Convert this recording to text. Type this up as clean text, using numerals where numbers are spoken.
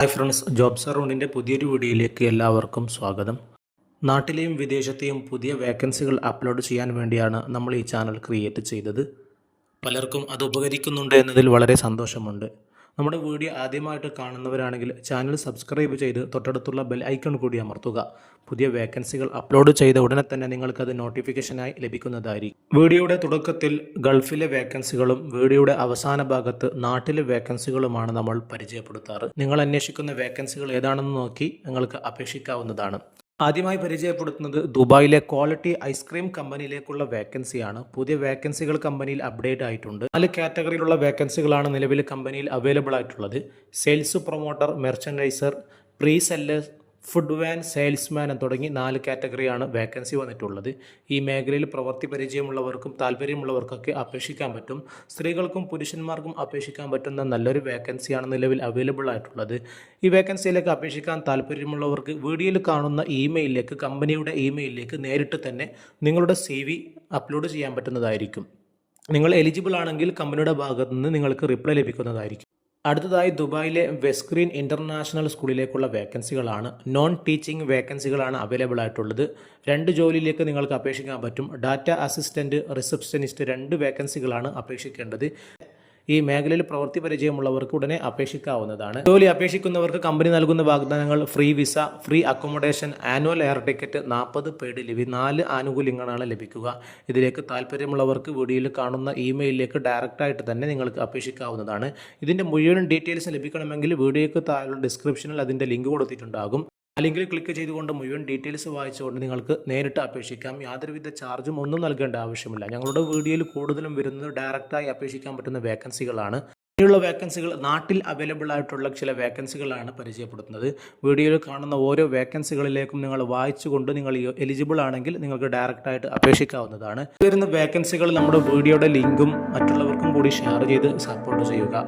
Hi friends, job സറൗണ്ടിൻ്റെ പുതിയൊരു വീഡിയോയിലേക്ക് എല്ലാവർക്കും സ്വാഗതം. നാട്ടിലെയും വിദേശത്തെയും പുതിയ വേക്കൻസികൾ അപ്ലോഡ് ചെയ്യാൻ വേണ്ടിയാണ് നമ്മൾ ഈ ചാനൽ ക്രിയേറ്റ് ചെയ്തത്. പലർക്കും അത് ഉപകരിക്കുന്നുണ്ട് എന്നതിൽ വളരെ സന്തോഷമുണ്ട്. നമ്മുടെ വീഡിയോ ആദ്യമായിട്ട് കാണുന്നവരാണെങ്കിൽ ചാനൽ സബ്സ്ക്രൈബ് ചെയ്ത് തൊട്ടടുത്തുള്ള ബെൽ ഐക്കൺ കൂടി അമർത്തുക. പുതിയ വേക്കൻസികൾ അപ്ലോഡ് ചെയ്ത ഉടനെ തന്നെ നിങ്ങൾക്കത് നോട്ടിഫിക്കേഷനായി ലഭിക്കുന്നതായിരിക്കും. വീഡിയോയുടെ തുടക്കത്തിൽ ഗൾഫിലെ വേക്കൻസികളും വീഡിയോയുടെ അവസാന ഭാഗത്ത് നാട്ടിലെ വേക്കൻസികളുമാണ് നമ്മൾ പരിചയപ്പെടുത്താറ്. നിങ്ങൾ അന്വേഷിക്കുന്ന വേക്കൻസികൾ ഏതാണെന്ന് നോക്കി നിങ്ങൾക്ക് അപേക്ഷിക്കാവുന്നതാണ്. ആദ്യമായി പരിചയപ്പെടുത്തുന്നത് ദുബായിലെ ക്വാളിറ്റി ഐസ്ക്രീം കമ്പനിയിലേക്കുള്ള വേക്കൻസിയാണ്. പുതിയ വേക്കൻസികൾ കമ്പനിയിൽ അപ്ഡേറ്റ് ആയിട്ടുണ്ട്. 4 കാറ്റഗറിയിലുള്ള വേക്കൻസികളാണ് നിലവിൽ കമ്പനിയിൽ അവൈലബിൾ ആയിട്ടുള്ളത്. Sales promoter, merchandiser, pre sellers, food van salesman തുടങ്ങി 4 കാറ്റഗറിയാണ് വേക്കൻസി വന്നിട്ടുള്ളത്. ഈ മേഖലയിൽ പ്രവൃത്തി പരിചയമുള്ളവർക്കും താല്പര്യമുള്ളവർക്കൊക്കെ അപേക്ഷിക്കാൻ പറ്റും. സ്ത്രീകൾക്കും പുരുഷന്മാർക്കും അപേക്ഷിക്കാൻ പറ്റുന്ന നല്ലൊരു വേക്കൻസിയാണ് നിലവിൽ അവൈലബിൾ ആയിട്ടുള്ളത്. ഈ വേക്കൻസിയിലേക്ക് അപേക്ഷിക്കാൻ താല്പര്യമുള്ളവർക്ക് വീഡിയോയിൽ കാണുന്ന ഇമെയിലിലേക്ക്, കമ്പനിയുടെ ഇമെയിലിലേക്ക് നേരിട്ട് തന്നെ നിങ്ങളുടെ CV അപ്ലോഡ് ചെയ്യാൻ പറ്റുന്നതായിരിക്കും. നിങ്ങൾ എലിജിബിൾ ആണെങ്കിൽ കമ്പനിയുടെ ഭാഗത്തു നിന്ന് നിങ്ങൾക്ക് റിപ്ലൈ ലഭിക്കുന്നതായിരിക്കും. അടുത്തതായി ദുബായിലെ വെസ്ക്രീൻ ഇൻ്റർനാഷണൽ സ്കൂളിലേക്കുള്ള വേക്കൻസികളാണ്. നോൺ ടീച്ചിങ് വേക്കൻസികളാണ് അവൈലബിൾ ആയിട്ടുള്ളത്. 2 ജോലിയിലേക്ക് നിങ്ങൾക്ക് അപേക്ഷിക്കാൻ പറ്റും. Data assistant, receptionist 2 വേക്കൻസികളാണ് അപേക്ഷിക്കേണ്ടത്. ഈ മേഖലയിൽ പ്രവൃത്തി പരിചയമുള്ളവർക്ക് ഉടനെ അപേക്ഷിക്കാവുന്നതാണ്. ജോലി അപേക്ഷിക്കുന്നവർക്ക് കമ്പനി നൽകുന്ന വാഗ്ദാനങ്ങൾ free visa, free accommodation, annual air ticket, 40 paid leave, 4 ആനുകൂല്യങ്ങളാണ് ലഭിക്കുക. ഇതിലേക്ക് താല്പര്യമുള്ളവർക്ക് വീഡിയോയിൽ കാണുന്ന ഇമെയിലിലേക്ക് ഡയറക്റ്റായിട്ട് തന്നെ നിങ്ങൾക്ക് അപേക്ഷിക്കാവുന്നതാണ്. ഇതിൻ്റെ മുഴുവൻ ഡീറ്റെയിൽസ് ലഭിക്കണമെങ്കിൽ വീഡിയോയ്ക്ക് താഴെ ഡിസ്ക്രിപ്ഷനിൽ അതിൻ്റെ ലിങ്ക് കൊടുത്തിട്ടുണ്ടാകും. അല്ലെങ്കിൽ ക്ലിക്ക് ചെയ്തുകൊണ്ട് മുഴുവൻ ഡീറ്റെയിൽസ് വായിച്ചുകൊണ്ട് നിങ്ങൾക്ക് നേരിട്ട് അപേക്ഷിക്കാം. യാതൊരുവിധ ചാർജും ഒന്നും നൽകേണ്ട ആവശ്യമില്ല. ഞങ്ങളുടെ വീഡിയോയിൽ കൂടുതലും വരുന്നത് ഡയറക്റ്റായി അപേക്ഷിക്കാൻ പറ്റുന്ന വേക്കൻസികളാണ്. ഇനിയുള്ള വേക്കൻസികൾ നാട്ടിൽ അവൈലബിൾ ആയിട്ടുള്ള ചില വേക്കൻസികളാണ് പരിചയപ്പെടുത്തുന്നത്. വീഡിയോയിൽ കാണുന്ന ഓരോ വേക്കൻസികളിലേക്കും നിങ്ങൾ വായിച്ചുകൊണ്ട് നിങ്ങൾ എലിജിബിൾ ആണെങ്കിൽ നിങ്ങൾക്ക് ഡയറക്റ്റായിട്ട് അപേക്ഷിക്കാവുന്നതാണ്. വരുന്ന വേക്കൻസികൾ നമ്മുടെ വീഡിയോയുടെ ലിങ്കും മറ്റുള്ളവർക്കും കൂടി ഷെയർ ചെയ്ത് സപ്പോർട്ട് ചെയ്യുക.